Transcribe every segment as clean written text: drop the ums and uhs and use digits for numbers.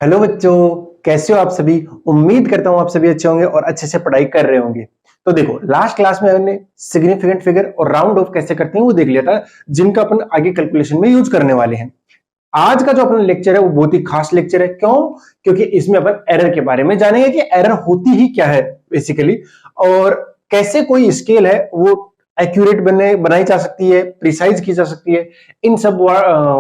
Hello बच्चों, कैसे हो आप सभी। उम्मीद करता हूं आप सभी अच्छे होंगे और अच्छे से पढ़ाई कर रहे होंगे। तो देखो, लास्ट क्लास में हमने सिग्निफिकेंट फिगर और राउंड ऑफ कैसे करते हैं वो देख लिया था, जिनका अपन आगे कैलकुलेशन में यूज करने वाले हैं। आज का जो अपना लेक्चर है वो बहुत ही खास लेक्चर है। क्यों? क्योंकि इसमें अपन एरर के बारे में जानेंगे कि एरर होती ही क्या है बेसिकली, और कैसे कोई स्केल है वो एक्यूरेट बनाई जा सकती है, प्रिसाइज की जा सकती है। इन सब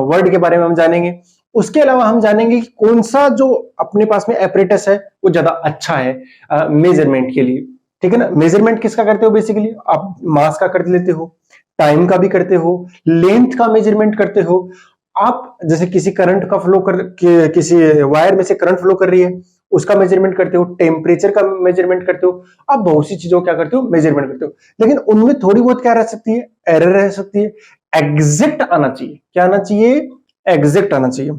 वर्ड के बारे में हम जानेंगे। उसके अलावा हम जानेंगे कि कौन सा जो अपने पास में एपरेटस है वो ज्यादा अच्छा है मेजरमेंट के लिए। ठीक है ना। मेजरमेंट किसका करते हो? बेसिकली आप मास का कर लेते हो, टाइम का भी करते हो, लेंथ का मेजरमेंट करते हो। आप जैसे किसी करंट का किसी वायर में से करंट फ्लो कर रही है उसका मेजरमेंट करते हो, टेम्परेचर का मेजरमेंट करते हो। आप बहुत सी चीजों क्या करते हो? मेजरमेंट करते हो। लेकिन उनमें थोड़ी बहुत क्या रह सकती है? एरर रह सकती है। एग्जैक्ट आना चाहिए। क्या आना चाहिए? एग्जैक्ट आना चाहिए।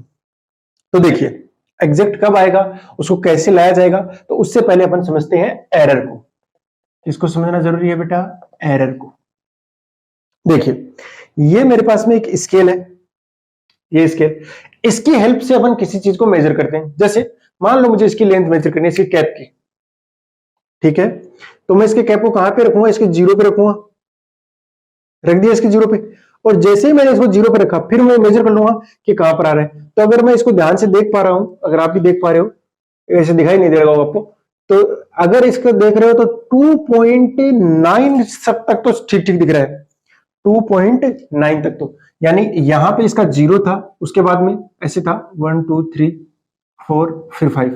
तो देखिए, एग्जैक्ट कब आएगा, उसको कैसे लाया जाएगा, तो उससे पहले अपन समझते हैं एरर को। किसको समझना जरूरी है बेटा? एरर को। देखिए, ये मेरे पास में एक स्केल है, ये स्केल। इसकी हेल्प से अपन किसी चीज को मेजर करते हैं। जैसे मान लो मुझे इसकी लेंथ मेजर करनी है, इसकी कैप की। ठीक है, तो मैं इसके कैप को कहां पे रखूंगा? इसके जीरो पे रखूंगा। रख दिया इसके जीरो पे, और जैसे ही मैंने इसको जीरो पे रखा फिर मैं मेजर कर लूंगा कि कहां पर आ रहा है। तो अगर मैं इसको ध्यान से देख पा रहा हूं, अगर आप भी देख पा रहे हो, ऐसे दिखाई नहीं दे रहा होगा आपको, तो अगर इसको देख रहे हो तो 2.9 तक तो ठीक ठीक दिख रहा है। 2.9 तक तो, यानी यहां पे इसका जीरो था, उसके बाद में ऐसे था 1 2 3 4, फिर 5,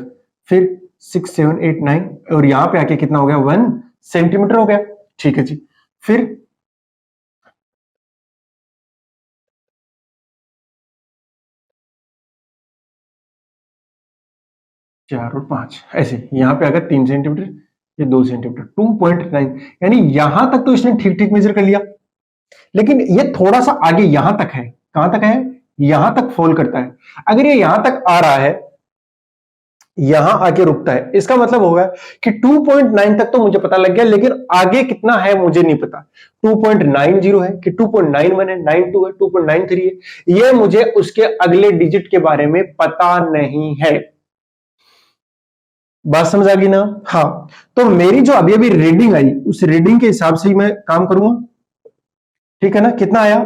फिर 6 7 8 9, और यहां पे आके कितना हो गया? 1 सेंटीमीटर हो गया। ठीक है जी। फिर 4 और 5, ऐसे यहां पे अगर 3 सेंटीमीटर, ये 2 सेंटीमीटर, 2.9, यानी यहां तक तो इसने ठीक ठीक मेजर कर लिया। लेकिन ये थोड़ा सा आगे यहां तक है। कहां तक है? यहां तक फॉल करता है। अगर ये यहां तक आ रहा है, यहां आके रुकता है, इसका मतलब होगा कि 2.9 तक तो मुझे पता लग गया, लेकिन आगे कितना है मुझे नहीं पता। 2.90 है कि 2.91 है, 92 है, 2.93 है, ये मुझे उसके अगले डिजिट के बारे में पता नहीं है। बात समझ आ गई ना? हाँ। तो मेरी जो अभी अभी रीडिंग आई, उस रीडिंग के हिसाब से ही मैं काम करूंगा। ठीक है ना। कितना आया?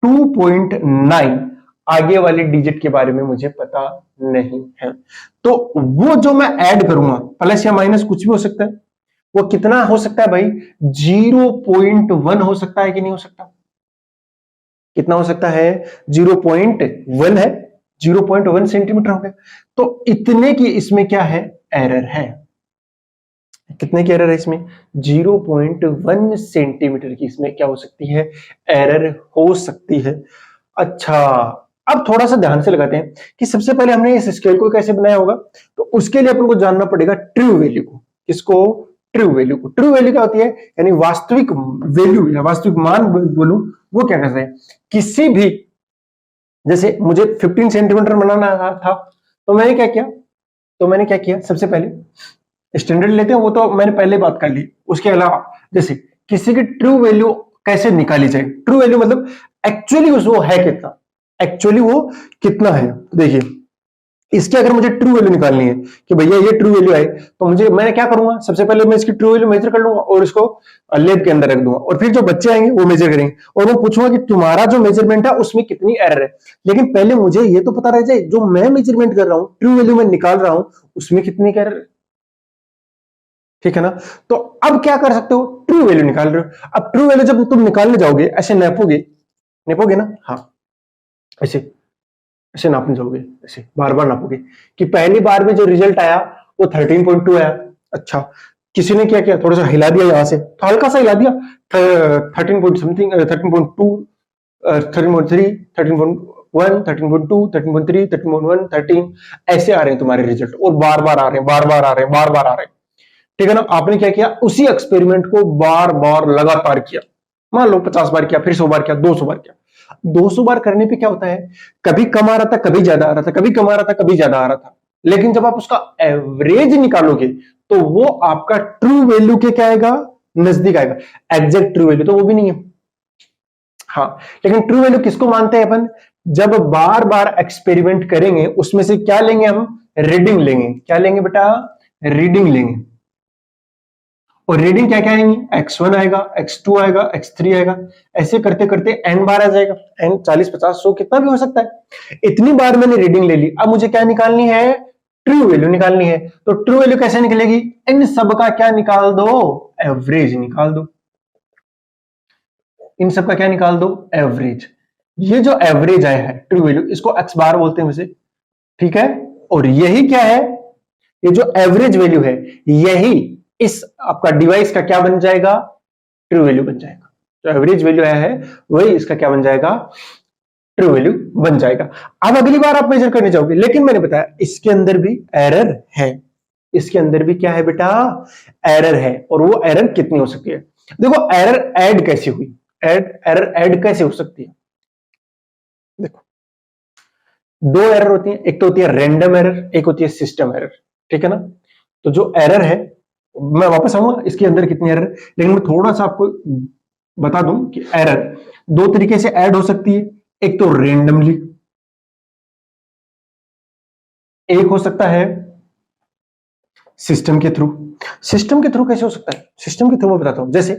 2.9। आगे वाले डिजिट के बारे में मुझे पता नहीं है, तो वो जो मैं ऐड करूंगा, प्लस या माइनस कुछ भी हो सकता है, वो कितना हो सकता है भाई? 0.1 हो सकता है कि नहीं हो सकता? कितना हो सकता है? 0.1 है। 0.1 सेंटीमीटर हो गया। तो इतने की इसमें क्या है? एरर है। कितने की एरर है इसमें? 0.1 सेंटीमीटर की इसमें क्या हो सकती है? एरर हो सकती है। अच्छा, अब थोड़ा सा ध्यान से लगाते हैं कि सबसे पहले हमने इस स्केल को कैसे बनाया होगा। तो उसके लिए अपन को जानना पड़ेगा ट्रू वैल्यू को। किसको? ट्रू वैल्यू को। ट्रू वैल्यू क्या होती है? यानी वास्तविक वैल्यू या वास्तविक मान बोलूं, वो क्या कहते हैं? किसी भी, जैसे मुझे 15 सेंटीमीटर बनाना था, तो मैंने क्या किया? सबसे पहले स्टैंडर्ड लेते हैं, वो तो मैंने पहले बात कर ली। उसके अलावा जैसे किसी की ट्रू वैल्यू कैसे निकाली जाए? ट्रू वैल्यू मतलब एक्चुअली वो है कितना, एक्चुअली वो कितना है। देखिए, इसकी अगर मुझे ट्रू वैल्यू निकालनी है कि भैया ये ट्रू वैल्यू है, तो मैं क्या करूंगा? सबसे पहले मैं इसकी ट्रू वैल्यू मेजर कर लूंगा और इसको लैब के अंदर रख दूंगा, और फिर जो बच्चे आएंगे वो मेजर करेंगे, और मैं पूछूंगा कि तुम्हारा जो मेजरमेंट है उसमें कितनी एरर है। लेकिन पहले मुझे ये तो पता रह जाए, जो मैं मेजरमेंट कर रहा हूं, ट्रू वैल्यू मैं निकाल रहा हूं, उसमें कितनी एरर। ठीक है ना। तो अब क्या कर सकते हो? ट्रू वैल्यू निकाल रहे हो। अब ट्रू वैल्यू जब तुम निकालने जाओगे, ऐसे नापोगे, नापोगे ना? हाँ, ऐसे ऐसे नापने जाओगे, ऐसे बार बार नापोगे कि पहली बार में जो रिजल्ट आया वो 13.2 आया। अच्छा, किसी ने क्या किया? थोड़ा सा हिला दिया यहां से, तो हल्का सा हिला दिया, 13 पॉइंट समथिंग, 13.2, 13.3, 13.1, 13.2, 13.3, 13.1, 13, ऐसे आ रहे हैं तुम्हारे रिजल्ट, और बार बार आ रहे हैं, बार बार आ रहे हैं, बार बार आ रहे हैं। ठीक है ना। आपने क्या किया? उसी एक्सपेरिमेंट को बार बार लगातार किया। मान लो 50 बार किया, फिर 100 बार किया, 200 बार किया। 200 बार करने पे क्या होता है? कभी कम आ रहा था, कभी ज्यादा आ रहा था, कभी कम आ रहा था, कभी ज्यादा आ रहा था। लेकिन जब आप उसका एवरेज निकालोगे तो वो आपका ट्रू वैल्यू के क्या आएगा? नजदीक आएगा। एग्जैक्ट ट्रू वैल्यू तो वो भी नहीं है। हाँ, लेकिन ट्रू वैल्यू किसको मानते हैं अपन? जब बार बार एक्सपेरिमेंट करेंगे, उसमें से क्या लेंगे हम? रीडिंग लेंगे। क्या लेंगे बेटा? रीडिंग लेंगे। और रीडिंग क्या क्या आएंगी? x1 आएगा, x2 आएगा, x3 आएगा, ऐसे करते करते n बार आ जाएगा। n 40 50 100 कितना भी हो सकता है। इतनी बार मैंने रीडिंग ले ली, अब मुझे क्या निकालनी है? ट्रू वैल्यू निकालनी है। तो ट्रू वैल्यू कैसे निकलेगी? इन सब का क्या निकाल दो? एवरेज निकाल दो। इन सब का क्या निकाल दो? एवरेज। ये जो एवरेज आया है ट्रू वैल्यू, इसको x बार बोलते हैं वैसे, ठीक है। और यही क्या है? ये जो एवरेज वैल्यू है, यही इस आपका डिवाइस का क्या बन जाएगा? ट्रू वैल्यू बन जाएगा। जो एवरेज वैल्यू आया है वही इसका क्या बन जाएगा? ट्रू वैल्यू बन जाएगा। अब अगली बार आप मेजर करने जाओगे, लेकिन मैंने बताया इसके अंदर भी एरर है। इसके अंदर भी क्या है बेटा? एरर है। और वो एरर कितनी हो सकती है? देखो एरर ऐड कैसे हुई, एरर ऐड कैसे हो सकती है? देखो दो एरर होती है, एक तो होती है रैंडम एरर, एक होती है सिस्टम एरर, ठीक है ना। तो जो एरर है, मैं वापस आऊंगा इसके अंदर कितनी एरर, लेकिन मैं थोड़ा सा आपको बता दूं कि एरर दो तरीके से ऐड हो सकती है। एक तो रेंडमली, एक हो सकता है सिस्टम के थ्रू। सिस्टम के थ्रू कैसे हो सकता है? सिस्टम के थ्रू मैं बताता हूं। जैसे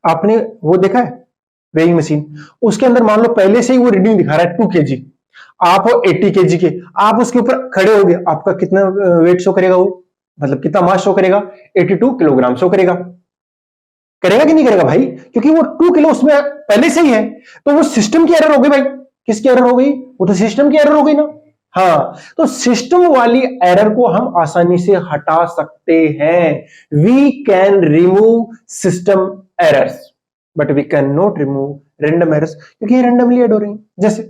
आपने वो देखा है वेइंग मशीन, उसके अंदर मान लो पहले से ही वो रीडिंग दिखा रहा है 2 kg, आप हो 80 kg के, आप उसके ऊपर खड़े हो गए, आपका कितना वेट शो करेगा? वो मतलब कितना मास शो करेगा? 82 किलोग्राम शो करेगा। करेगा कि नहीं करेगा भाई? क्योंकि वो 2 किलो उसमें पहले से ही है। तो वो सिस्टम की एरर हो गई भाई। किसकी एरर हो गई? वो तो सिस्टम की एरर हो गई ना। हाँ, तो सिस्टम वाली एरर को हम आसानी से हटा सकते हैं। We can remove system errors but we can not remove random errors, क्योंकि ये रैंडमली ऐड हो रही है। जैसे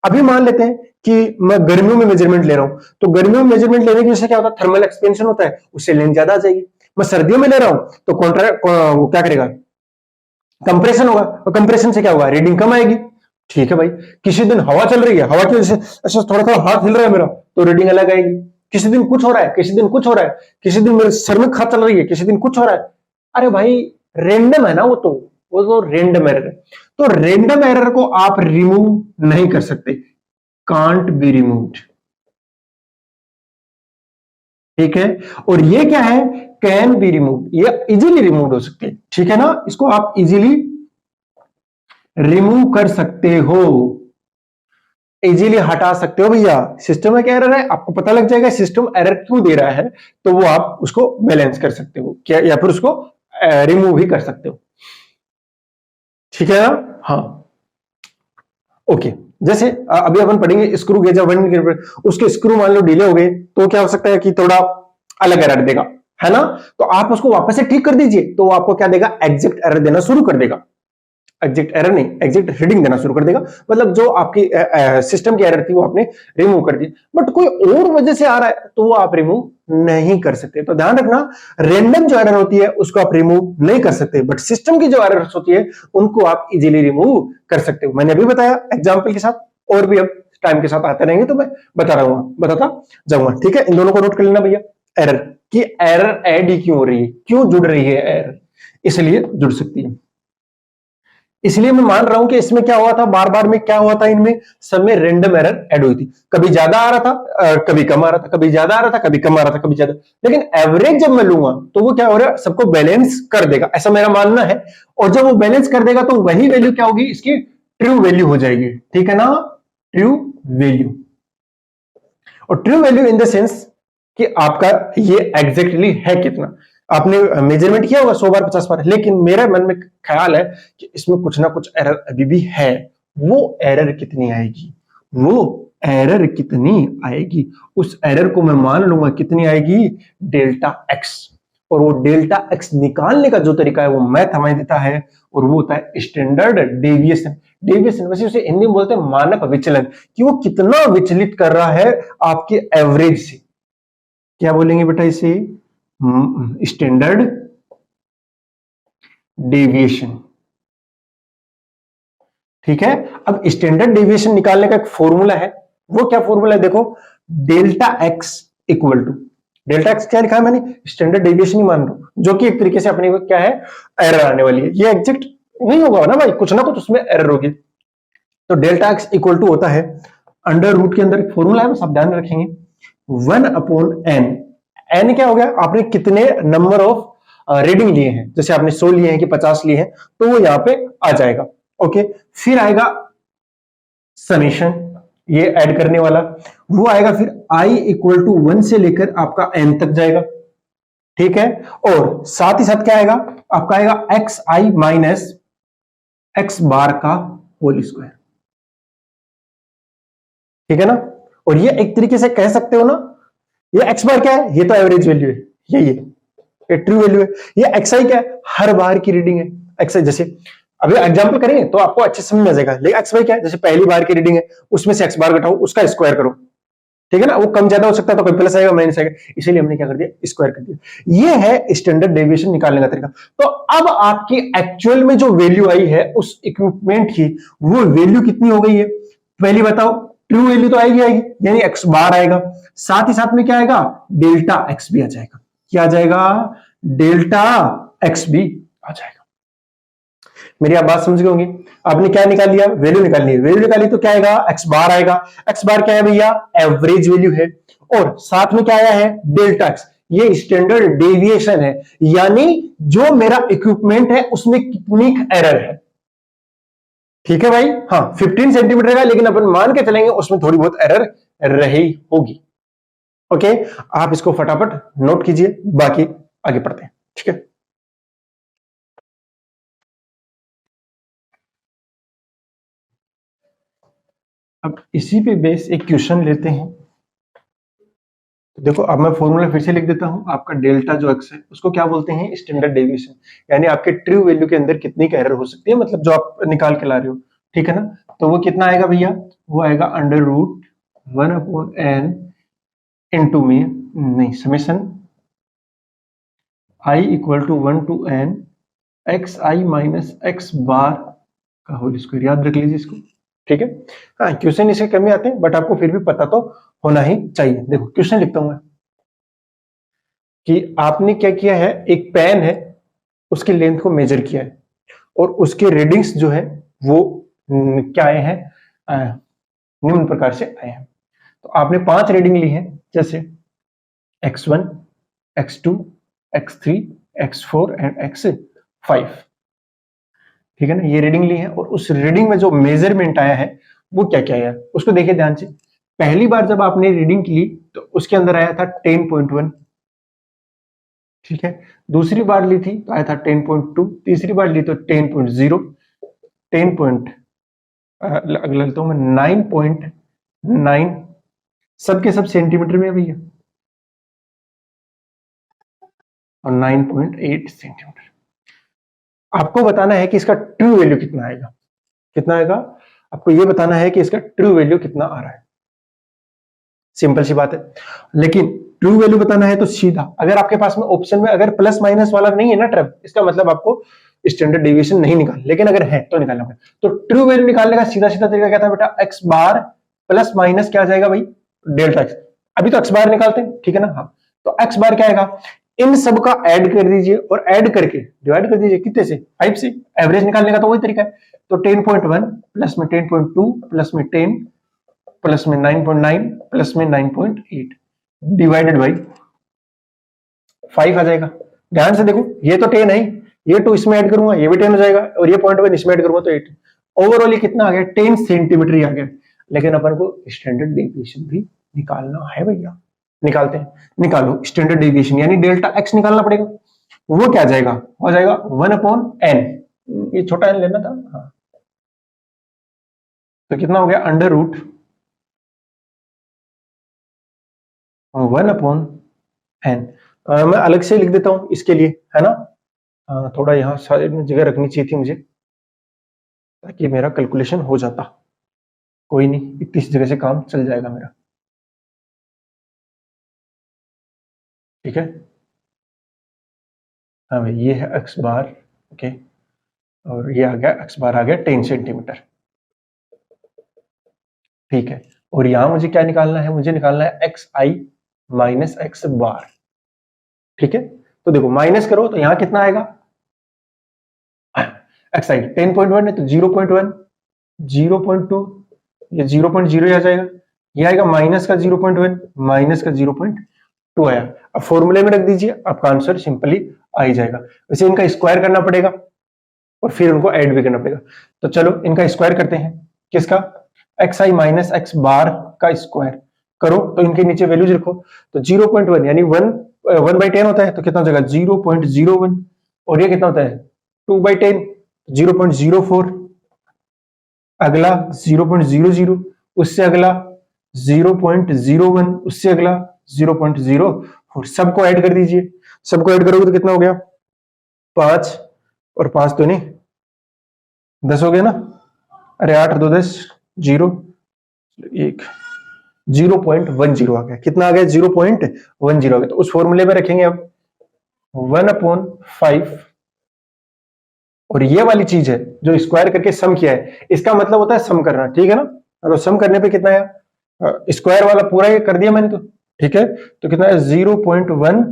अभी मान लेते हैं कि मैं गर्मियों में मेजरमेंट ले रहा हूं, तो गर्मियों में मेजरमेंट लेने की वजह से क्या होता है? थर्मल एक्सपेंशन होता है, उससे लेंथ ज्यादा आ जाएगी। मैं सर्दियों में ले रहा हूं तो वो क्या करेगा? कंप्रेशन होगा, और कंप्रेशन से क्या होगा? रीडिंग कम आएगी। ठीक है भाई, किसी दिन हवा चल रही है, हवा की वजह से अच्छा थोड़ा थोड़ा हाथ हिल रहा है मेरा, तो रीडिंग अलग आएगी। किसी दिन कुछ हो रहा है, किसी दिन कुछ हो रहा है, किसी दिन मेरे सर में खांसी चल रही है, किसी दिन कुछ हो रहा है। अरे भाई रेंडम है ना वो तो रेंडम एरर है। तो रेंडम एरर को आप रिमूव नहीं कर सकते, कांट बी रिमूव्ड, ठीक है। और ये क्या है? कैन बी रिमूव, ये इजीली रिमूव हो सकते हैं, ठीक है ना। इसको आप इजीली रिमूव कर सकते हो, इजीली हटा सकते हो भैया। सिस्टम में क्या एरर है आपको पता लग जाएगा, सिस्टम एरर क्यों दे रहा है, तो वो आप उसको बैलेंस कर सकते हो क्या, या फिर उसको रिमूव भी कर सकते हो, ठीक है ना। हाँ ओके। जैसे अभी अपन पढ़ेंगे स्क्रू गेज वन, उसके स्क्रू मान लो ढीले हो गए, तो क्या हो सकता है कि थोड़ा अलग एरर देगा, है ना। तो आप उसको वापस से ठीक कर दीजिए, तो वो आपको क्या देगा? एग्जैक्ट एरर देना शुरू कर देगा। एग्जैक्ट एरर नहीं, एग्जैक्ट रीडिंग देना शुरू कर देगा। मतलब जो आपकी सिस्टम की एरर थी वो आपने रिमूव कर दी, बट कोई और वजह से आ रहा है तो वो आप रिमूव नहीं कर सकते। तो ध्यान रखना, रेंडम जो एरर होती है उसको आप रिमूव नहीं कर सकते, बट सिस्टम की जो एरर्स होती है उनको आप इजीली रिमूव कर सकते हो। मैंने अभी बताया एग्जाम्पल के साथ, और भी अब टाइम के साथ आते रहेंगे तो मैं बताता जाऊंगा, ठीक है। इन दोनों को नोट कर लेना भैया। एरर की एरर ऐड ही क्यों हो रही है, क्यों जुड़ रही है एरर, इसलिए जुड़ सकती है। इसलिए मैं मान रहा हूं कि इसमें क्या हुआ था, बार बार में क्या हुआ था, इनमें सब में रैंडम एरर ऐड हुई थी। कभी ज्यादा आ रहा था, कभी कम आ रहा था, कभी ज्यादा आ रहा था, कभी कम आ रहा था, कभी ज्यादा। लेकिन एवरेज जब मैं लूंगा तो वो क्या हो रहा है? सबको बैलेंस कर देगा, ऐसा मेरा मानना है। और जब वो बैलेंस कर देगा तो वही वैल्यू क्या होगी? इसकी ट्रू वैल्यू हो जाएगी, ठीक है ना। ट्रू वैल्यू, और true value in the sense कि आपका ये एग्जैक्टली है कितना। आपने मेजरमेंट किया होगा 100 बार 50 बार, लेकिन मेरे मन में ख्याल है कि इसमें कुछ ना कुछ एरर अभी भी है। वो एरर कितनी आएगी? वो एरर कितनी आएगी? उस एरर को मैं मान लूंगा कितनी आएगी? Delta x. और वो डेल्टा एक्स निकालने का जो तरीका है वो मैथ हमें देता है, और वो होता है स्टैंडर्ड डेविएशन। डेविएशन वैसे उसे हिंदी में बोलते हैं मानक विचलन, कि वो कितना विचलित कर रहा है आपके एवरेज से। क्या बोलेंगे बेटा इसे? स्टैंडर्ड डेविएशन, ठीक है। अब स्टैंडर्ड डेविएशन निकालने का एक फॉर्मूला है। वो क्या फॉर्मूला है? देखो, delta x equal to, delta x क्या लिखा है मैंने? स्टैंडर्ड डेविएशन ही मान लो, जो कि एक तरीके से अपनी क्या है? एरर आने वाली है। ये एग्जैक्ट नहीं होगा ना भाई, कुछ ना कुछ उसमें एरर होगी। तो डेल्टा एक्स इक्वल टू होता है अंडर रूट के अंदर एक फॉर्मूला है, बस आप ध्यान रखेंगे, 1/n। n क्या हो गया, आपने कितने नंबर ऑफ रीडिंग लिए हैं, जैसे आपने 100 लिए हैं कि 50 लिए हैं, तो वो यहां पे आ जाएगा। ओके, फिर आएगा समेशन, ये ऐड करने वाला, वो आएगा फिर i इक्वल टू 1 से लेकर आपका n तक जाएगा। ठीक है, और साथ ही साथ क्या आएगा, आपका आएगा xi माइनस x बार का होल स्क्वायर। ठीक है ना, और ये एक तरीके से कह सकते हो ना, ये x बार क्या है, ये तो एवरेज वैल्यू है, ये ट्रू वैल्यू है। ये xi क्या है, हर बार की रीडिंग है। xi जैसे अभी एग्जांपल करेंगे तो आपको अच्छे समझ में आ जाएगा, लेकिन xy क्या है, जैसे पहली बार की रीडिंग है, उसमें से x बार घटाओ, उसका स्क्वायर करो। ठीक है ना, वो कम ज्यादा हो सकता है, तो कोई प्लस आएगा माइनस आएगा, इसीलिए हमने क्या कर दिया, स्क्वायर कर दिया। ये है स्टैंडर्ड डेविएशन निकालने का तरीका। तो अब आपकी एक्चुअल में जो वैल्यू आई है उस इक्विपमेंट की, वो वैल्यू कितनी हो गई है, पहली बताओ। ट्रू वैल्यू तो आएगी आएगी, यानी x बार आएगा, साथ ही साथ में क्या आएगा, डेल्टा x भी आ जाएगा। क्या आ जाएगा, डेल्टा x भी आ जाएगा। मेरी आप बात समझ गए होंगे। आपने क्या निकाल लिया, वैल्यू निकाल ली, वैल्यू निकाली तो क्या आएगा, x बार आएगा। x बार क्या है भैया, एवरेज वैल्यू है, और साथ में क्या आया है, डेल्टा x, ये स्टैंडर्ड डेविएशन है, यानी जो मेरा इक्विपमेंट है उसमें कितनी एरर है। ठीक है भाई, हाँ 15 सेंटीमीटर का, लेकिन अपन मान के चलेंगे उसमें थोड़ी बहुत एरर रही होगी। ओके, आप इसको फटाफट नोट कीजिए, बाकी आगे पढ़ते हैं। ठीक है, अब इसी पे बेस एक क्वेश्चन लेते हैं। तो देखो, अब मैं फॉर्मूला फिर से लिख देता हूं, आपका डेल्टा जो एक्स है उसको क्या बोलते हैं, स्टैंडर्ड डेविएशन, यानी आपके ट्रू वैल्यू के अंदर कितनी का एरर हो सकती है, मतलब जो आप निकाल के ला रहे हो। ठीक है ना, तो वो कितना आएगा भैया, वो आएगा अंडर रूट 1/n इंटू में नहीं summation i equal to 1 to n xi minus x bar का होल स्क्वायर। याद रख लीजिए इसको। ठीक है, हाँ क्वेश्चन इसके कम ही आते हैं, बट आपको फिर भी पता तो होना ही चाहिए। देखो क्वेश्चन लिखता हूं मैं, कि आपने क्या किया है, एक पेन है, उसकी लेंथ को मेजर किया है, और उसके रीडिंग्स जो है वो क्या आए हैं, निम्न प्रकार से आए हैं। तो आपने 5 रीडिंग ली है, जैसे x1, x2, x3, x4 and x5। ठीक है ना, ये रीडिंग ली है, और उस रीडिंग में जो मेजरमेंट आया है वो क्या क्या आया, उसको देखिए ध्यान से। पहली बार जब आपने रीडिंग ली तो उसके अंदर आया था 10.1। ठीक है, दूसरी बार ली थी तो आया था 10.2, तीसरी बार ली तो 10.0, 10 पॉइंट अगला लेता हूं मैं 9.9, सबके सब सेंटीमीटर में है भैया, और 9.8 सेंटीमीटर। आपको बताना है कि इसका ट्रू वैल्यू कितना आएगा, कितना आएगा, आपको यह बताना है कि इसका ट्रू वैल्यू कितना आ रहा है। सिंपल सी बात है, लेकिन ट्रू वैल्यू बताना है तो सीधा, अगर आपके पास में ऑप्शन में अगर प्लस माइनस वाला नहीं है ना ट्रप, इसका मतलब आपको स्टैंडर्ड डेविएशन नहीं निकाल, लेकिन अगर है तो निकालना पड़ेगा। तो ट्रू वैल्यू निकालने का सीधा सीधा तरीका क्या था बेटा, एक्स बार प्लस माइनस क्या आ जाएगा भाई, डेल्टा एक्स। अभी तो एक्स बार निकालते हैं, ठीक है ना, हाँ तो एक्स बार क्या आएगा, इन सब का ऐड कर दीजिए, और ऐड करके डिवाइड कर दीजिए कितने से, 5 से। एवरेज निकालने का तो वही तरीका है। तो 10.1 प्लस में 10.2 प्लस में 10 प्लस में 9.9 प्लस में 9.8 डिवाइडेड बाई 5 आ जाएगा। ध्यान से देखो, ये तो 10 है, ये 2 इसमें ऐड करूंगा ये भी 10 हो जाएगा, और ये 0.1 इसमें ऐड करूंगा तो 8। ओवरऑल ये कितना आ गया, 10 सेंटीमीटर ही आ गया। लेकिन अपन को स्टैंडर्ड डेविएशन भी निकालना है भैया, निकालते हैं। निकालो स्टैंडर्ड डेविएशन, यानी डेल्टा एक्स निकालना पड़ेगा। वो क्या आ जाएगा, हो जाएगा 1/n, ये छोटा n लेना था, हाँ तो कितना हो गया, अंडर रूट 1/n। मैं अलग से लिख देता हूं इसके लिए, है ना, थोड़ा यहाँ साइड में जगह रखनी चाहिए थी मुझे, ताकि मेरा कैलकुलेशन हो जाता। कोई नहीं, इतनी जगह से काम चल जाएगा मेरा। ठीक है, हाँ भाई ये है एक्स बार, ओके, और ये आ गया एक्स बार आ गया 10 सेंटीमीटर। ठीक है, और यहां मुझे क्या निकालना है, मुझे निकालना है एक्स आई माइनस एक्स बार। ठीक है, तो देखो माइनस करो तो यहां कितना आएगा, एक्स आई 10.1 है तो 0.1, 0.2, ये 0.0 आ जाएगा, ये आएगा माइनस का 0.1, माइनस का 0.2 आया। अब फॉर्मूले में रख दीजिए, आपका आंसर सिंपली आ ही जाएगा। वैसे इनका स्क्वायर करना पड़ेगा और फिर उनको ऐड भी करना पड़ेगा। तो चलो इनका स्क्वायर करते हैं। किसका? एक्स आई माइनस एक्स बार का स्क्वायर करो, तो इनके नीचे वैल्यूज रखो। तो 0.1 यानी 1/10 होता है, तो कितना हो जाएगा 0.01, और ये कितना होता है 2/10, 0.04, अगला 0.00, उससे अगला 0.01, उससे अगला 0.04। सबको ऐड कर दीजिए, सबको ऐड करोगे तो कितना हो गया 5, और 5 तो नहीं 10 हो गया ना, अरे 8 2 10, 0 1, 0.10 आ गया। कितना आ गया 0.10 आ गया। तो उस फॉर्मूले में रखेंगे अब 1/5, और ये वाली चीज है जो स्क्वायर करके सम किया है, इसका मतलब होता है सम करना, ठीक है ना। अगर सम करने पे कितना है, स्क्वायर वाला पूरा ये कर दिया मैंने, तो ठीक है। तो कितना है 0.10,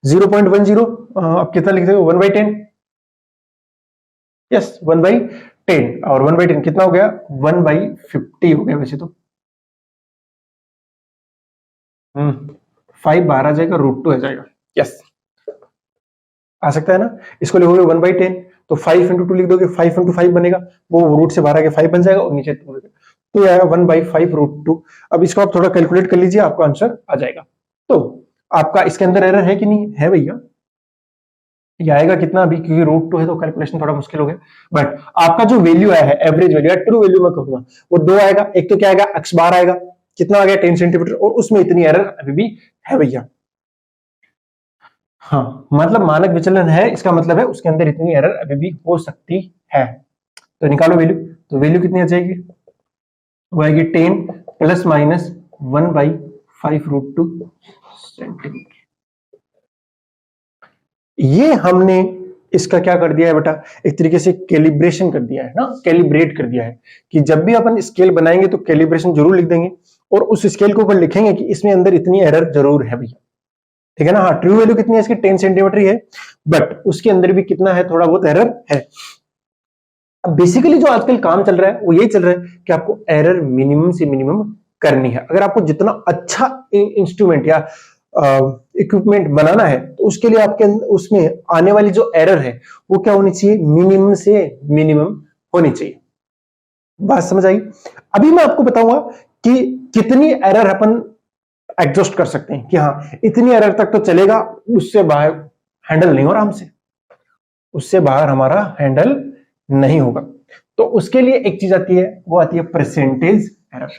0.10, अब कितना लिखते हो 1/10, यस 1/10, और 1/10 कितना हो गया 1/50 हो गया वैसे तो। 5 बाहर आ जाएगा, √2 आ जाएगा, यस आ सकता है ना। इसको लिखोगे 1/10, तो 5 × 2 लिख दोगे, 5 × 5 बनेगा, वो रूट से बाहर आके 5 बन जाएगा और नीचे 2 बनेगा, तो ये आएगा 1/5 √2। अब इसको आप थोड़ा कैलकुलेट कर लीजिए, आपका आंसर आ जाएगा। तो आपका इसके अंदर एरर है कि नहीं है भैया? ये आएगा कितना अभी, क्योंकि √2 है तो कैलकुलेशन थोड़ा मुश्किल हो गया, बट आपका जो वैल्यू आया है एवरेज वैल्यू या ट्रू वैल्यू मैं कहूंगा वो 2 आएगा। एक तो क्या आएगा एक्स बार आएगा, कितना आ गया 10 सेंटीमीटर, और उसमें इतनी एरर अभी भी है भैया। हाँ मतलब मानक विचलन है, इसका मतलब है उसके अंदर इतनी एरर अभी भी हो सकती है। तो निकालो वैल्यू, तो वैल्यू कितनी आ जाएगी, वो आएगी 10 प्लस माइनस 1/5 √2 सेंटीमीटर। ये हमने इसका क्या कर दिया है बेटा, एक तरीके से कैलिब्रेशन कर दिया है ना, कैलिब्रेट कर दिया है कि जब भी अपन स्केल बनाएंगे तो कैलिब्रेशन जरूर लिख देंगे, और उस स्केल के ऊपर लिखेंगे कि इसमें अंदर इतनी एरर जरूर है भैया, ठीक है ना। हाँ ट्रू वैल्यू कितनी है इसकी 10 सेंटीमीटर ही है, बट उसके अंदर भी कितना है थोड़ा बहुत एरर है। अब बेसिकली जो आजकल काम चल रहा है वो यही चल रहा है कि आपको एरर मिनिमम से मिनिमम करनी है। अगर आपको जितना अच्छा इंस्ट्रूमेंट या इक्विपमेंट बनाना है तो उसके लिए आपके उसमें आने वाली जो एरर है वो क्या होनी चाहिए, मिनिमम से मिनिमम होनी चाहिए। बात समझ आई? अभी मैं आपको बताऊंगा कि कितनी एरर अपन एडजस्ट कर सकते हैं, कि हाँ इतनी एरर तक तो चलेगा, उससे बाहर हैंडल नहीं हो रहा हमसे, उससे बाहर हमारा हैंडल नहीं होगा। तो उसके लिए एक चीज आती है, वो आती है परसेंटेज एरर।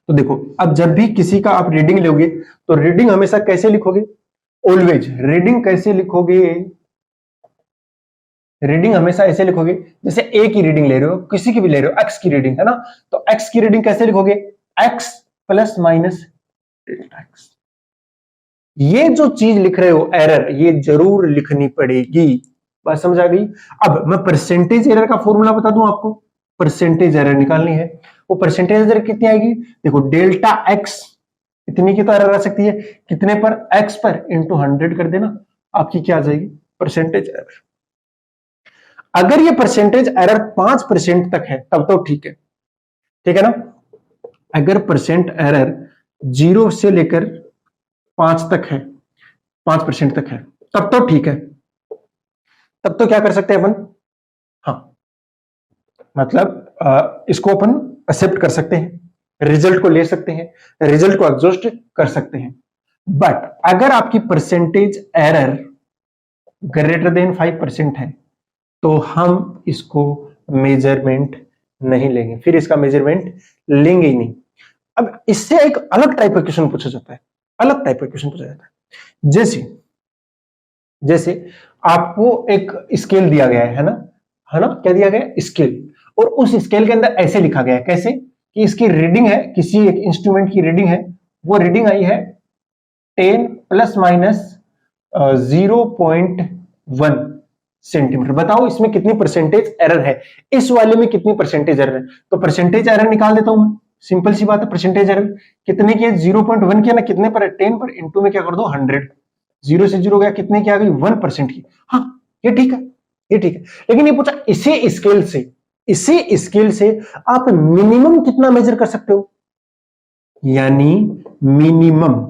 तो देखो अब जब भी किसी का आप रीडिंग लोगे तो रीडिंग हमेशा कैसे लिखोगे, ऑलवेज रीडिंग कैसे लिखोगे, रीडिंग हमेशा ऐसे लिखोगे जैसे ए की रीडिंग ले रहे हो, किसी की भी ले रहे हो, एक्स की रीडिंग है ना, तो एक्स की रीडिंग कैसे लिखोगे, x plus minus delta x. ये जो चीज लिख रहे हो एरर, ये जरूर लिखनी पड़ेगी। बात समझ आ गई? अब मैं परसेंटेज एरर का फॉर्मूला बता दूं आपको, परसेंटेज एरर निकालनी है, वो परसेंटेज एरर कितनी आएगी, देखो डेल्टा एक्स इतनी की तो एरर आ सकती है, कितने पर, एक्स पर इंटू 100 कर देना, आपकी क्या आ जाएगी परसेंटेज एरर। अगर ये परसेंटेज एरर 5% तक है तब तो ठीक है, ठीक है ना। अगर परसेंट एरर 0 से लेकर 5 तक है, 5% तक है, तब तो ठीक है, तब तो क्या कर सकते हैं अपन, हाँ मतलब इसको अपन एक्सेप्ट कर सकते हैं, रिजल्ट को ले सकते हैं, रिजल्ट को एडजस्ट कर सकते हैं। बट अगर आपकी परसेंटेज एरर ग्रेटर देन 5% है तो हम इसको मेजरमेंट नहीं लेंगे, फिर इसका मेजरमेंट लेंगे ही नहीं। अब इससे एक अलग टाइप का क्वेश्चन पूछा जाता है, अलग टाइप का क्वेश्चन पूछा जाता है। जैसे जैसे आपको एक स्केल दिया गया है ना, क्या दिया गया स्केल, और उस स्केल के अंदर ऐसे लिखा गया है, कैसे कि इसकी रीडिंग है, किसी एक इंस्ट्रूमेंट की रीडिंग है, वो रीडिंग आई है 10 प्लस माइनस 0.1 सेंटीमीटर। बताओ इसमें कितनी परसेंटेज एरर है, इस वाले में कितनी परसेंटेज एरर है। तो परसेंटेज एरर निकाल देता हूं मैं, सिंपल सी बात है। परसेंटेज एरर कितने की है, 0.1 की है ना, कितने पर है 10 पर, इंटू में क्या कर दो 100, 0 से 0 गया, कितने की आ गई 1% की। हाँ ये ठीक है, ये ठीक है, लेकिन ये पूछा इसी स्केल से, इसी स्केल से आप मिनिमम कितना मेजर कर सकते हो, यानी मिनिमम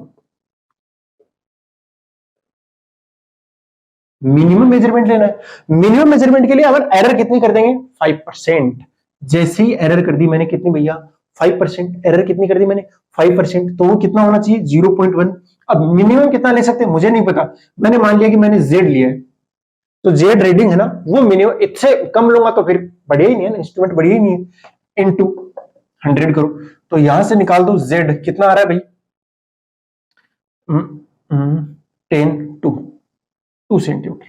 मेजरमेंट लेना है। मिनिमम मेजरमेंट के लिए अपन एरर कितनी कर देंगे, 5%। जैसे ही एरर कर दी मैंने, कितनी भैया, 5%। एरर कितनी कर दी मैंने, 5%। तो वो कितना होना चाहिए, 0.1। अब मिनिमम कितना ले सकते हैं मुझे नहीं पता, मैंने मान लिया कि मैंने जेड लिया है, तो जेड रीडिंग है ना, वो मिनिमम इससे कम लूंगा तो फिर बढ़िया ही नहीं है ना, इंस्ट्रूमेंट बढ़िया ही नहीं है। इनटू 100 करो, तो यहां से निकाल दो जेड कितना आ रहा है भाई, 10 2 सेंटीमीटर।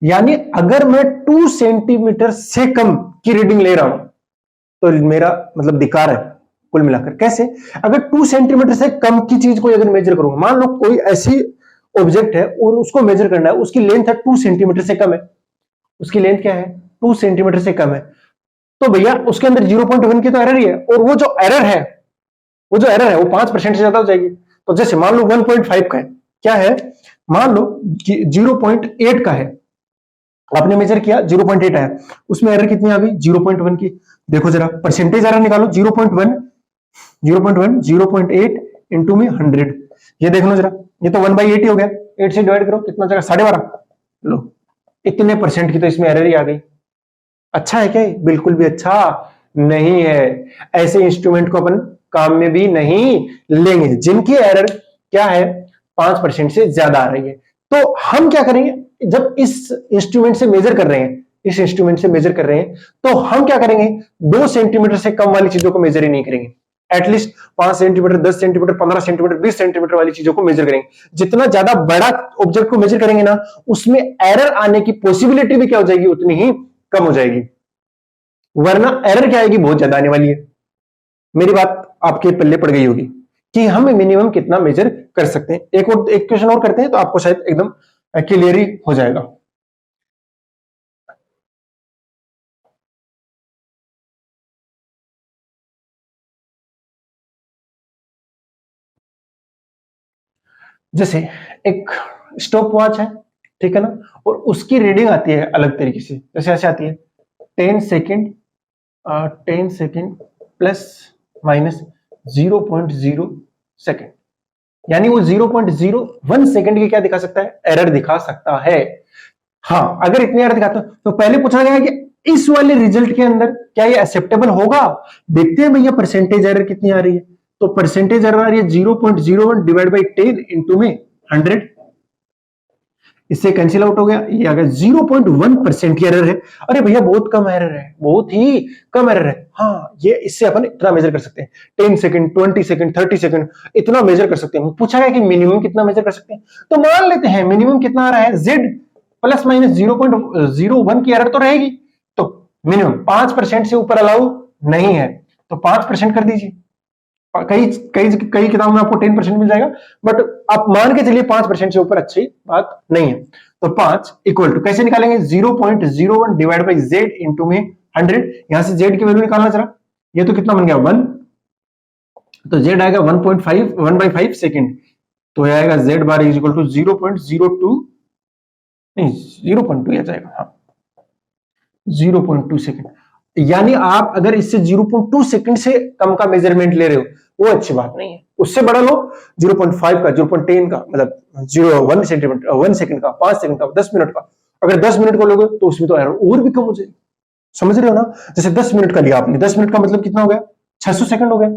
यानी अगर मैं 2 सेंटीमीटर से कम की रीडिंग ले रहा हूं तो मेरा मतलब दिखा रहा है कुल मिलाकर। कैसे, अगर 2 सेंटीमीटर से कम की चीज को अगर मेजर करूंगा, मान लो कोई ऐसी ऑब्जेक्ट है और उसको मेजर करना है, उसकी लेंथ है 2 सेंटीमीटर से कम है, उसकी लेंथ क्या है, 2 सेंटीमीटर से कम है, तो भैया उसके अंदर 0.1 की तो एरर ही है, और वो जो एरर है वो 5% से ज्यादा हो जाएगी। तो जैसे मान लो 1.5 का है, क्या है, मान लो 0.8 का है, आपने मेजर किया 0.8 आया, उसमें एरर कितनी आ गई, 0.1 की। देखो जरा परसेंटेज एरर निकालो, 0.1 0.8 इंटू में 100, ये देख लो जरा, ये तो 1/8 ही हो गया, 8 से डिवाइड करो कितना जगह, 12.5। लो, इतने परसेंट की तो इसमें एरर ही आ गई। अच्छा है क्या, बिल्कुल भी अच्छा नहीं है। ऐसे इंस्ट्रूमेंट को अपन काम में भी नहीं लेंगे जिनकी एरर क्या है, 5% से ज्यादा आ रही है। तो हम क्या करेंगे, जब इस इंस्ट्रूमेंट से मेजर कर रहे हैं, तो हम क्या करेंगे, 2 सेंटीमीटर से कम वाली चीजों को मेजर ही नहीं करेंगे। At least 5 centimetre, 10 centimetre, 15 centimetre, 20 centimetre वाली चीजों को मेजर करेंगे। जितना ज्यादा बड़ा ऑब्जेक्ट को मेजर करेंगे ना, उसमें एरर आने की पॉसिबिलिटी भी क्या हो जाएगी, उतनी ही कम हो जाएगी। वरना एरर क्या आएगी, बहुत ज्यादा आने वाली है। मेरी बात आपके पल्ले पड़ गई होगी कि हम मिनिमम कितना मेजर कर सकते हैं। एक क्वेश्चन और करते हैं तो आपको शायद एकदम क्लियर ही हो जाएगा। जैसे एक स्टॉप वॉच है, ठीक है ना, और उसकी रीडिंग आती है अलग तरीके से, जैसे ऐसे आती है 10 second 10 second plus minus 0.0 second, यानी वो 0.01 सेकेंड की क्या दिखा सकता है, एरर दिखा सकता है। हाँ, अगर इतनी एरर दिखाता तो पहले पूछा गया कि इस वाले रिजल्ट के अंदर क्या ये एक्सेप्टेबल होगा। देखते हैं भैया परसेंटेज एरर कितनी आ रही है, तो परसेंटेज एरर आ रही है 0.01 डिवाइड बाई 10 इंटू में 100, इससे कैंसिल आउट हो गया, ये आ गया 0.1% की एरर है। अरे भैया बहुत कम एरर है, बहुत ही कम एरर है। हाँ, ये इससे अपन इतना मेजर कर सकते हैं, 10 सेकंड, 20 सेकंड, 30 सेकंड, इतना मेजर कर सकते हैं। पूछा गया कि मिनिमम कितना मेजर कर सकते हैं, तो मान लेते हैं मिनिमम कितना आ रहा है, z प्लस माइनस 0.01 की एरर तो रहेगी, तो मिनिमम 5% से ऊपर अलाउ नहीं है, तो 5% कर दीजिए। कई कई कई किताबों में आपको 10% मिल जाएगा, बट आप मान के चलिए 5% से ऊपर अच्छी बात नहीं है। तो 5 इक्वल टू कैसे निकालेंगे, 0.01 डिवाइड बाई जेड इंटू में 100, यहां से जेड की वैल्यू निकालना जरा, ये तो कितना बन गया 1, तो जेड आएगा 1.5 सेकेंड, तो यह आएगा Z bar is equal to 0.02, नहीं 0.2 आ जाएगा, हाँ 0.2 सेकेंड। यानी आप अगर इससे 0.2 सेकंड से कम का मेजरमेंट ले रहे हो, वो अच्छी बात नहीं है। उससे बड़ा लो, 0.5 का, 0.10 का, मतलब 1 सेंटीमीटर, 1 सेकंड का, 5 सेकंड का, 10 मिनट का। अगर 10 मिनट को लोगे तो उसमें तो एरर और भी कम हो जाएगी, समझ रहे हो ना। जैसे 10 मिनट का लिया आपने, 10 मिनट का मतलब कितना हो गया, 600 सेकंड हो गया,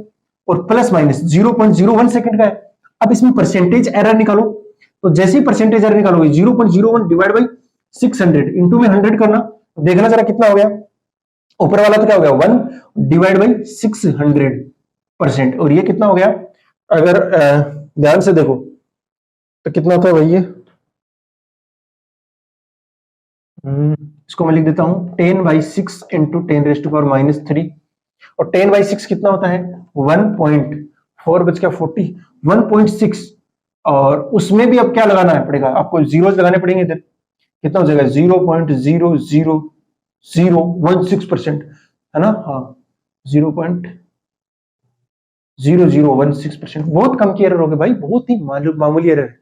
और प्लस माइनस 0.01 सेकंड का है। अब इसमें परसेंटेज एरर निकालो, तो जैसे ही परसेंटेज एरर निकालोगे 0.01 डिवाइड बाई 600 इंटू में 100 करना, देखना जरा कितना हो गया, ऊपर वाला तो क्या हो गया 1 डिवाइड बाई 600%, और ये कितना हो गया, अगर ध्यान से देखो तो कितना होता है भाई ये, इसको मैं लिख देता हूं 10/6 इंटू 10⁻³ और 10/6 कितना होता है 1.4 बच गया 40, 1.6, और उसमें भी अब क्या लगाना है पड़ेगा आपको, जीरोस लगाने पड़ेंगे इधर, कितना हो जाएगा 0.00016%, है ना, हाँ 0.0016%, बहुत कम की एरर हो गई भाई, बहुत ही मामूली एरर है।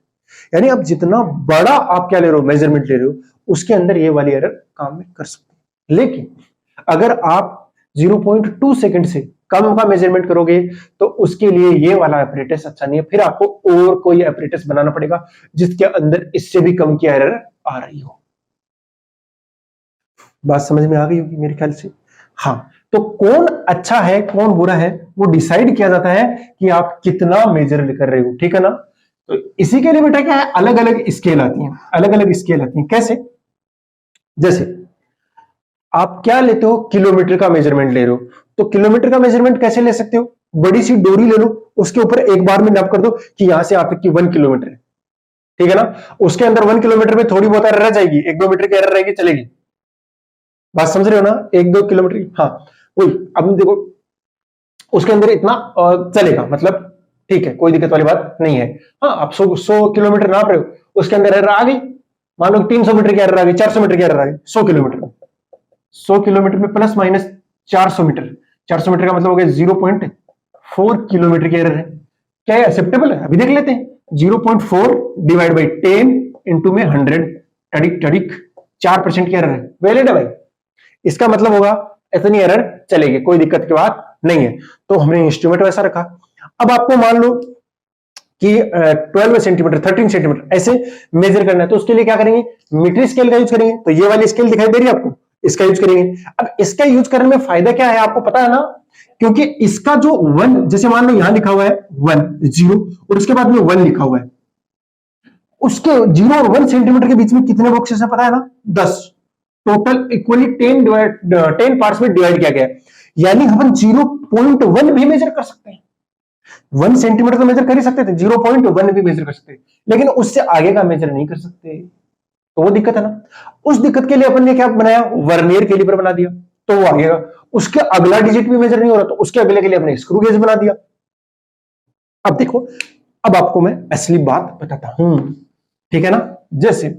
यानी आप जितना बड़ा आप क्या ले रहे हो, मेजरमेंट ले रहे हो, उसके अंदर ये वाली एरर काम में कर सकते हैं। लेकिन अगर आप 0.2 सेकंड से कम का मेजरमेंट करोगे तो उसके लिए ये वाला एपरेटस अच्छा नहीं है, फिर आपको और कोई एपरेटस बनाना पड़ेगा जिसके अंदर इससे भी कम की एरर आ रही हो। बात समझ में आ गई होगी मेरे ख्याल से। हाँ, तो कौन अच्छा है कौन बुरा है वो डिसाइड किया जाता है कि आप कितना मेजर कर रहे हो, ठीक है ना। तो इसी के लिए बेटा क्या है, अलग अलग स्केल आती हैं, अलग अलग स्केल आती हैं। कैसे? जैसे आप क्या लेते हो, किलोमीटर का मेजरमेंट ले रहे हो, तो किलोमीटर का मेजरमेंट कैसे ले सकते हो, बड़ी सी डोरी ले लो, उसके ऊपर एक बार में नाप कर दो कि यहां से आप की 1 किलोमीटर है, ठीक है ना। उसके अंदर 1 किलोमीटर में थोड़ी बहुत एरर रह जाएगी, 1-2 मीटर की एरर रहेगी, चलेगी। बात समझ रहे हो ना, 1-2 किलोमीटर, हाँ वही। अब देखो उसके अंदर इतना चलेगा, मतलब ठीक है, कोई दिक्कत वाली बात नहीं है। हाँ, आप 100 किलोमीटर नाप रहे हो, उसके अंदर एरर आ गई, मान लो 300 मीटर की एरर आ गई, 400 मीटर की एरर आ गई, 100 किलोमीटर में, 100 किलोमीटर में प्लस माइनस 400 मीटर, 400 मीटर का मतलब हो गया 0.4 किलोमीटर की एरर है। क्या है, एक्सेप्टेबल है? अभी देख लेते हैं। 0.4 डिवाइड बाई 10 इंटू में 100, टडिक टडिक 4% की एरर है, वैलिड है भाई। इसका मतलब होगा इतनी एरर चलेगी, कोई दिक्कत की बात नहीं है। तो हमने इंस्ट्रूमेंट वैसा रखा। अब आपको मान लो कि 12 सेंटीमीटर, 13 सेंटीमीटर ऐसे मेजर करना है, तो उसके लिए क्या करेंगे, मीटर स्केल का यूज करेंगे। तो ये वाली स्केल दिखाई दे रही है आपको, इसका यूज करेंगे। अब इसका यूज करने में फायदा क्या है आपको पता है ना, क्योंकि इसका जो 1, जैसे मान लो यहां लिखा हुआ है 1 0 और उसके बाद में 1 लिखा हुआ है, उसके 0 और 1 सेंटीमीटर के बीच में कितने बॉक्सेस है पता है ना, 10। टोटल इक्वली 10 पार्ट्स में डिवाइड किया गया है, यानी हम 0.1 भी मेजर कर सकते हैं। 1 सेंटीमीटर तो मेजर कर ही सकते थे, 0.1 भी मेजर कर सकते, लेकिन उससे आगे का मेजर नहीं कर सकते, तो वो दिक्कत है ना। उस दिक्कत के लिए अपन ने क्या बनाया, वर्नियर कैलिपर बना दिया, तो वो आगेगा। उसके अगला डिजिट भी मेजर नहीं हो रहा, तो उसके अगले के लिए हमने स्क्रू गेज बना दिया। अब देखो, अब आपको मैं असली बात बताता हूं, ठीक है ना। जैसे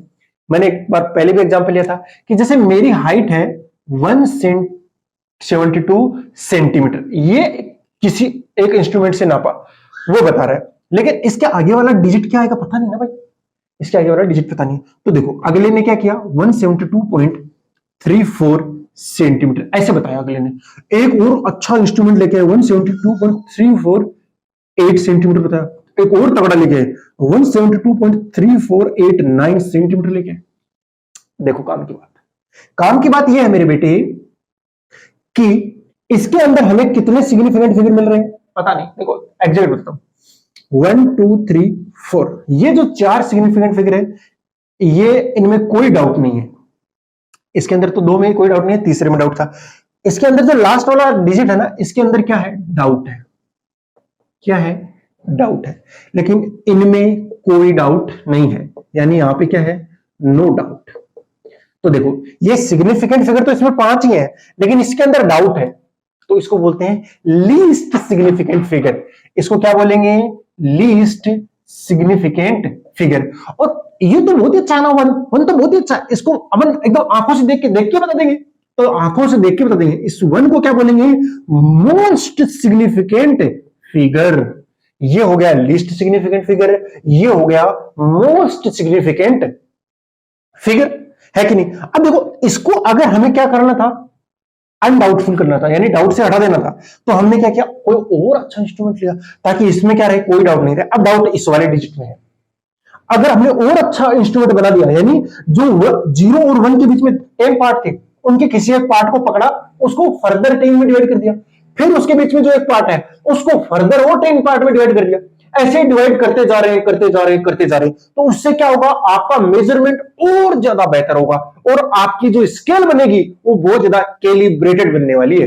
मैंने एक बार पहले भी एग्जांपल लिया था कि जैसे मेरी हाइट है 172 सेंटीमीटर, ये किसी एक इंस्ट्रूमेंट से नापा, वो बता रहा है, लेकिन इसके आगे वाला डिजिट क्या आएगा पता नहीं ना भाई, इसके आगे वाला डिजिट पता नहीं। तो देखो अगले ने क्या किया, 172.34 सेंटीमीटर ऐसे बताया अगले ने। एक और अच्छा इंस्ट्रूमेंट लेके आया, 172.348 सेंटीमीटर बताया। एक और तगड़ा लेके आए, 172.3489 सेंटीमीटर लेके आए। देखो काम की बात यह है मेरे बेटे कि इसके अंदर हमें कितने सिग्निफिकेंट फिगर मिल रहे हैं पता नहीं। देखो एग्जैक्ट बताता हूं, 1 2 3 4, ये जो 4 सिग्निफिकेंट फिगर है, ये इनमें कोई डाउट नहीं है। इसके अंदर तो 2 में कोई डाउट नहीं है, तीसरे में डाउट था। इसके अंदर जो लास्ट वाला डिजिट है ना, इसके अंदर क्या है, डाउट है। क्या है, डाउट है। लेकिन इनमें कोई डाउट नहीं है, यानी यहां पे क्या है, नो डाउट। तो देखो ये सिग्निफिकेंट फिगर तो इसमें 5 ही है, लेकिन इसके अंदर डाउट है, तो इसको बोलते हैं लीस्ट सिग्निफिकेंट फिगर। इसको क्या बोलेंगे, लीस्ट सिग्निफिकेंट फिगर। और ये तो बहुत ही अच्छा है ना, वन तो बहुत ही अच्छा है। इसको अपन एकदम आंखों से देख के बता देंगे, तो आंखों से देख के बता देंगे। इस वन को क्या बोलेंगे, मोस्ट सिग्निफिकेंट फिगर। ये हो गया लीस्ट सिग्निफिकेंट फिगर, ये हो गया मोस्ट सिग्निफिकेंट फिगर, है कि नहीं। अब देखो इसको अगर हमें क्या करना था, अनडाउटफुल करना था, यानी डाउट से हटा देना था, तो हमने क्या किया, कोई और अच्छा इंस्ट्रूमेंट लिया ताकि इसमें क्या रहे, कोई डाउट नहीं रहे। अब डाउट इस वाले डिजिट में है। अगर हमने और अच्छा इंस्ट्रूमेंट बना दिया, यानी जो 0 और 1 के बीच में 10 पार्ट थे, उनके किसी एक पार्ट को पकड़ा, उसको फर्दर 10 में डिवाइड कर दिया, फिर उसके बीच में जो एक पार्ट है उसको फर्दर और 10 पार्ट में डिवाइड कर दिया, ऐसे डिवाइड करते जा रहे हैं, करते जा रहे हैं, करते जा रहे हैं। तो उससे क्या होगा, आपका मेजरमेंट और ज्यादा बेहतर होगा, और आपकी जो स्केल बनेगी वो बहुत ज्यादा कैलिब्रेटेड बनने वाली है,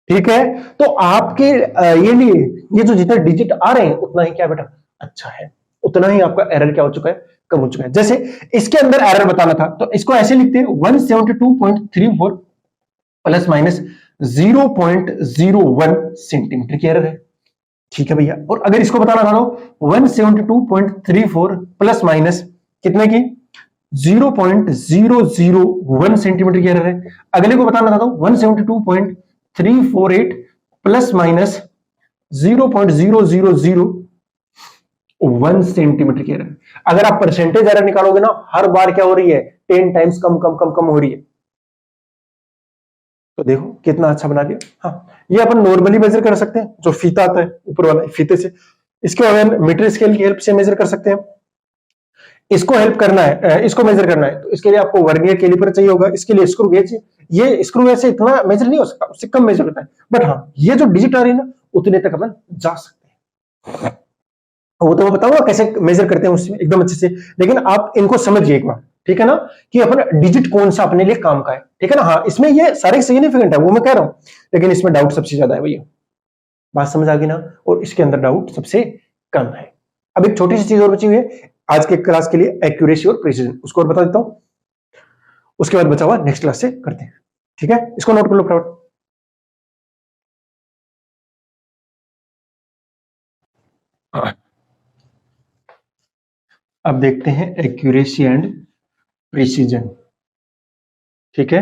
ठीक है। तो आपके ये लिए ये जो जितने डिजिट आ रहे हैं उतना ही क्या बेटा अच्छा है, उतना ही आपका एरर क्या हो चुका है, कम हो चुका है। जैसे इसके अंदर एरर बताना था, तो इसको ऐसे लिखते हैं 172.34 प्लस माइनस 0.01 सेंटीमीटर की एरर है, ठीक है भैया। और अगर इसको बताना था तो 172.34 प्लस माइनस कितने की, 0.001 सेंटीमीटर की एरर है। अगले को बताना था तो 172.348 प्लस माइनस 0.0001 सेंटीमीटर की एरर। अगर आप परसेंटेज एरर निकालोगे ना, हर बार क्या हो रही है, 10 टाइम्स कम कम कम कम हो रही है। तो देखो कितना अच्छा बना दिया। हाँ, ये अपन नॉर्मली मेजर कर सकते हैं, जो फीता आता है ऊपर वाला फीते से। इसके अगर मीटर स्केल की हेल्प से मेजर कर सकते हैं। इसको हेल्प करना है, इसको मेजर करना है, तो इसके लिए आपको वर्नियर कैलिपर चाहिए होगा, इसके लिए स्क्रू गेज। ये स्क्रू गेज से इतना मेजर नहीं हो सकता, उससे कम मेजर होता है, बट हाँ ये जो डिजिट आ रही है ना, उतने तक अपन जा सकते हैं। वो तो मैं बताऊंगा कैसे मेजर करते हैं उसमें एकदम अच्छे से, लेकिन आप इनको समझिए एक बार, ठीक है ना, कि अपन डिजिट कौन सा अपने लिए काम का है, ठीक है ना। हाँ, इसमें ये सारे सिग्निफिकेंट है, वो मैं कह रहा हूं, लेकिन इसमें डाउट सबसे ज्यादा है भैया। बात समझ आ गई ना, और इसके अंदर डाउट सबसे कम है। अब एक छोटी सी चीज और बची हुई है आज के क्लास के लिए, एक्यूरेसी और प्रिसीजन, उसको और बता देता हूं, उसके बाद बचा हुआ नेक्स्ट क्लास से करते हैं, ठीक है। इसको नोट कर लो फटाफट। अब देखते हैं एक्यूरेसी एंड प्रिसीजन, ठीक है।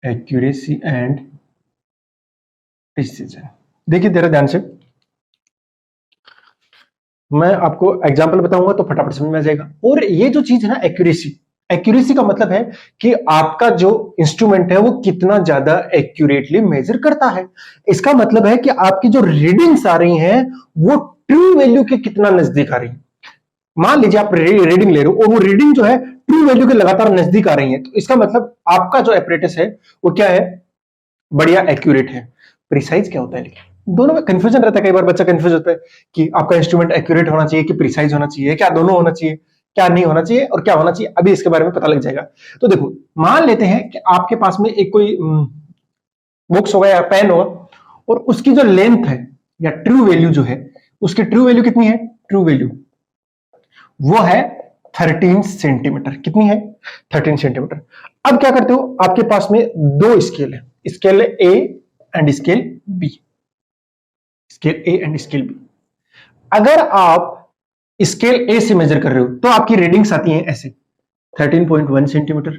एक्यूरेसी एंड प्रिसीजन, देखिए तेरा ध्यान से, मैं आपको एग्जांपल बताऊंगा तो फटाफट समझ में आ जाएगा। और ये जो चीज है ना एक्यूरेसी, एक्यूरेसी का मतलब है कि आपका जो इंस्ट्रूमेंट है वो कितना ज्यादा एक्यूरेटली मेजर करता है। इसका मतलब है कि आपकी जो रीडिंग्स आ रही हैं वो ट्रू वैल्यू के कितना नजदीक आ रही है। मान लीजिए आप रीडिंग ले रहे हो और वो रीडिंग जो है ट्रू वैल्यू के लगातार नजदीक आ रही है, तो इसका मतलब आपका जो एपरेटस है वो क्या है, बढ़िया एक्यूरेट है। प्रिसाइज क्या होता है, लेकिन दोनों में कंफ्यूजन रहता है, कई बार बच्चा कंफ्यूज होता है कि आपका इंस्ट्रूमेंट एक्यूरेट होना चाहिए कि प्रिसाइज होना चाहिए, क्या दोनों होना चाहिए, क्या नहीं होना चाहिए और क्या होना चाहिए, अभी इसके बारे में पता लग जाएगा। तो देखो, मान लेते हैं कि आपके पास में एक कोई बुक्स होगा या पेन होगा, और उसकी जो लेंथ है या ट्रू वैल्यू जो है, उसकी ट्रू वैल्यू कितनी है, ट्रू वैल्यू वो है 13 सेंटीमीटर। कितनी है, 13 सेंटीमीटर। अब क्या करते हो, आपके पास में दो स्केल है, scale A and scale B, scale A and scale B. अगर आप स्केल ए से मेजर कर रहे हो तो आपकी रीडिंग्स आती हैं ऐसे, 13.1 centimetre,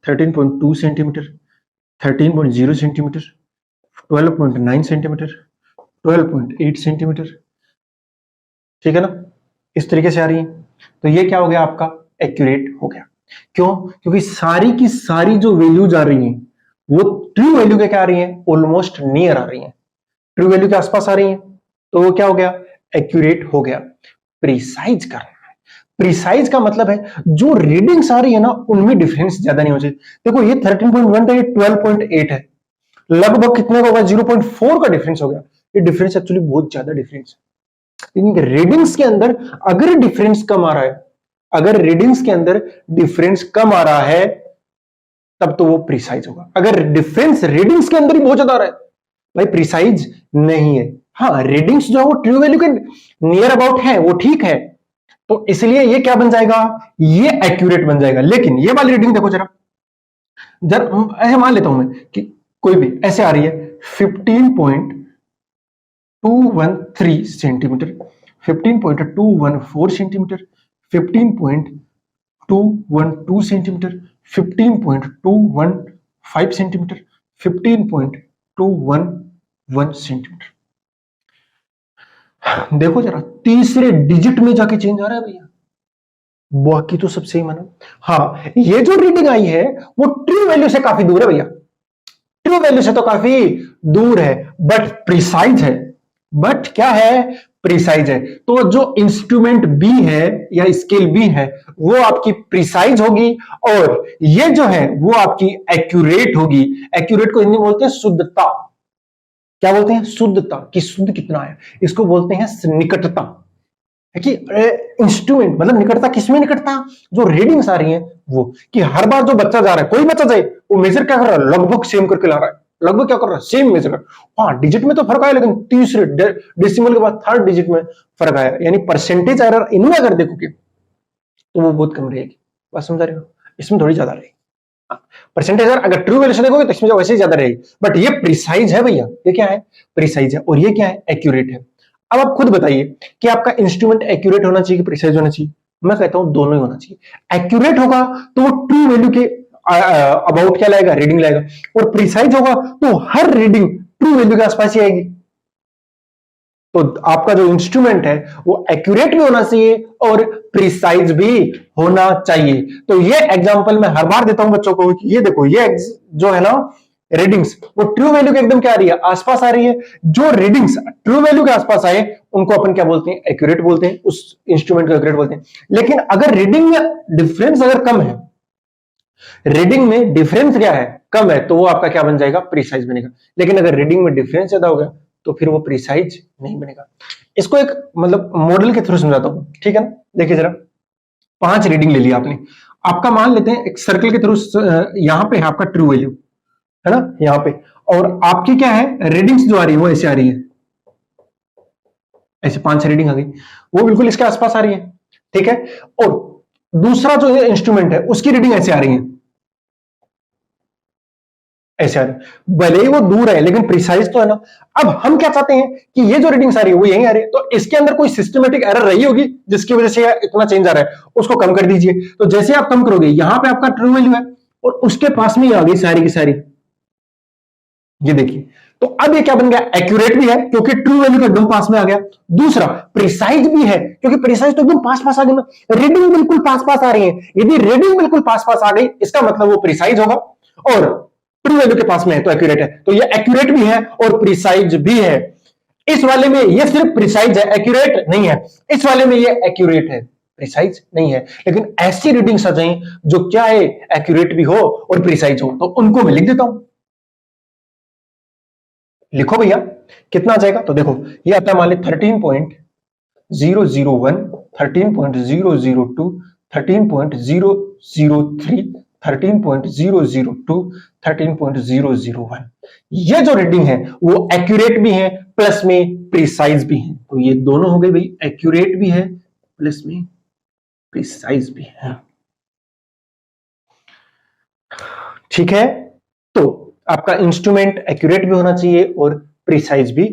13.2 centimetre, 13.0 centimetre, 12.9 centimetre, 12.8 centimetre, ठीक है ना, इस तरीके से आ रही है। तो ये क्या हो गया, आपका एक्यूरेट हो गया। क्यों, क्योंकि सारी की सारी जो वैल्यूज आ रही हैं वो ट्रू वैल्यू के क्या आ रही हैं, ऑलमोस्ट नियर आ रही हैं, ट्रू वैल्यू के आसपास आ रही हैं, तो वो क्या हो गया, एक्यूरेट हो गया। प्रिसाइज करना है, प्रिसाइज का मतलब है जो रीडिंग्स आ रही है ना उनमें डिफरेंस ज्यादा नहीं हो चाहिए। देखो ये 13.1 था, ये 12.8 है, लगभग कितने का होगा, 0.4 का डिफरेंस हो गया। ये डिफरेंस एक्चुअली बहुत ज्यादा डिफरेंस है। इन रीडिंग्स के अंदर अगर डिफरेंस कम आ रहा है, अगर रीडिंग्स के अंदर डिफरेंस कम आ रहा है तब तो वो प्रिसाइज होगा। अगर डिफरेंस रीडिंग्स के अंदर ही बहुत ज्यादा आ रहा है, भाई प्रिसाइज नहीं है। हाँ, रीडिंग्स जो है वो ट्रू वैल्यू के नियर अबाउट है, वो ठीक है, तो इसलिए ये क्या बन जाएगा, ये एक्यूरेट बन जाएगा। लेकिन ये वाली रीडिंग देखो जरा, जरा ऐसे मान लेता हूं मैं कि कोई भी ऐसे आ रही है 15.213 centimetre, 15.214 centimetre, 15.212 centimetre, 15.215 centimetre, 15.211 centimetre. देखो जरा, तीसरे डिजिट में जाके चेंज आ रहा है भैया, बाकी तो सब सही माना। हाँ, ये जो रीडिंग आई है वो ट्रू वैल्यू से काफी दूर है भैया, ट्रू वैल्यू से तो काफी दूर है, बट प्रिसाइज है। बट क्या है, प्रिसाइज है। तो जो इंस्ट्रूमेंट बी है या स्केल बी है वो आपकी प्रिसाइज होगी, और ये जो है वो आपकी एक्यूरेट होगी। एक्यूरेट को हिंदी में बोलते हैं शुद्धता। क्या बोलते हैं, शुद्धता, कि शुद्ध कितना है, इसको बोलते हैं निकटता। है कि इंस्ट्रूमेंट मतलब निकटता, किसमें निकटता, जो रीडिंग्स आ रही हैं वो, कि हर बार जो बच्चा जा रहा है, कोई बच्चा जाए वो मेजर क्या कर रहा है, लगभग सेम करके ला रहा है, लगभग क्या कर रहा है, सेम मेजर कर। हाँ, डिजिट में तो फर्क आया, लेकिन तीसरे डेसिमल के बाद थर्ड डिजिट में फर्क आया, यानी परसेंटेज एरर इनमें अगर देखोगे तो वो बहुत कम रहेगी। बात समझा रहे हो, इसमें थोड़ी ज्यादा रहेगी। परसेंटेज अगर ट्रू वैल्यू से देखोगे तो इसमें वैसे ही ज्यादा रहेगी, बट ये प्रिसाइज है भैया, ये क्या है, प्रिसाइज है, और ये क्या है, एक्यूरेट है। अब आप खुद बताइए कि आपका इंस्ट्रूमेंट एक्यूरेट होना चाहिए कि प्रिसाइज होना चाहिए। मैं कहता हूं दोनों ही होना चाहिए। एक्यूरेट होगा तो वो ट्रू वैल्यू के अबाउट क्या लाएगा, रीडिंग लाएगा, और प्रिसाइज होगा तो हर रीडिंग ट्रू वैल्यू के आसपास ही आएगी। तो आपका जो इंस्ट्रूमेंट है वो एक्यूरेट भी होना चाहिए और प्रिसाइज भी होना चाहिए। तो ये एग्जांपल मैं हर बार देता हूं बच्चों को, ये देखो ये जो है ना रीडिंग्स वो ट्रू वैल्यू के एकदम क्या आ रही है, आसपास आ रही है। जो रीडिंग्स ट्रू वैल्यू के आसपास आए उनको अपन क्या बोलते हैं, एक्यूरेट बोलते हैं, उस इंस्ट्रूमेंट को एक्यूरेट बोलते हैं। लेकिन अगर रीडिंग में डिफरेंस अगर कम है, रीडिंग में डिफरेंस क्या है, कम है, तो वो आपका क्या बन जाएगा, प्रीसाइज बनेगा। लेकिन अगर रीडिंग में डिफरेंस ज्यादा हो गया तो फिर वो प्रीसाइज नहीं बनेगा। इसको एक मतलब मॉडल के थ्रू समझाता हूं, ठीक है ना। देखिए जरा, 5 रीडिंग ले लिया आपने, आपका मान लेते हैं एक सर्कल के थ्रू, यहां पे है आपका ट्रू वैल्यू, है ना, यहां पे, और आपकी क्या है, रीडिंग्स जो आ रही है वो ऐसे आ रही है, ऐसे 5 रीडिंग आ गई, वो बिल्कुल इसके आसपास आ रही है, ठीक है। और दूसरा जो इंस्ट्रूमेंट है उसकी रीडिंग ऐसे आ रही है, ऐसे आ रही है, भले ही वो दूर है लेकिन प्रिसाइज तो है ना। अब हम क्या चाहते हैं कि ये जो रीडिंग्स आ रही है वो यहीं आ रही है, तो इसके अंदर कोई सिस्टमेटिक एरर रही होगी जिसकी वजह से इतना चेंज आ रहा है, उसको कम कर दीजिए। तो जैसे आप कम करोगे, यहां पे आपका ट्रू वैल्यू है और उसके पास में ही आ गई सारी की सारी, ये देखिए। तो अब ये क्या बन गया, एक्यूरेट भी है क्योंकि ट्रू वैल्यू का एकदम पास में आ गया। दूसरा प्रिसाइज भी है क्योंकि प्रिसाइज तो एकदम पास पास आ गई ना, रीडिंग बिल्कुल पास पास आ रही है। यदि रीडिंग बिल्कुल पास पास आ गई इसका मतलब वो प्रिसाइज होगा, और ट्रू वैल्यू के पास में है तो एक्यूरेट है। तो ये एक्यूरेट भी है और प्रिसाइज भी है। इस वाले में ये सिर्फ प्रिसाइज है, एक्यूरेट नहीं है। इस वाले में ये एक्यूरेट है, प्रिसाइज नहीं है। लेकिन ऐसी रीडिंग्स आ जाए जो क्या है, एक्यूरेट भी हो और प्रिसाइज हो, तो उनको मैं लिख देता हूं। लिखो भैया, कितना आ जाएगा, तो देखो ये आता है मान ली 13.001, 13.002, 13.003, 13.002, 13.001। ये जो रीडिंग है वो एक्यूरेट भी है प्लस में प्रिसाइज भी है। तो ये दोनों हो गए भाई, एक्यूरेट भी है प्लस में प्रिसाइज भी है, ठीक है। तो आपका इंस्ट्रूमेंट एक्यूरेट भी होना चाहिए और प्रिसाइज भी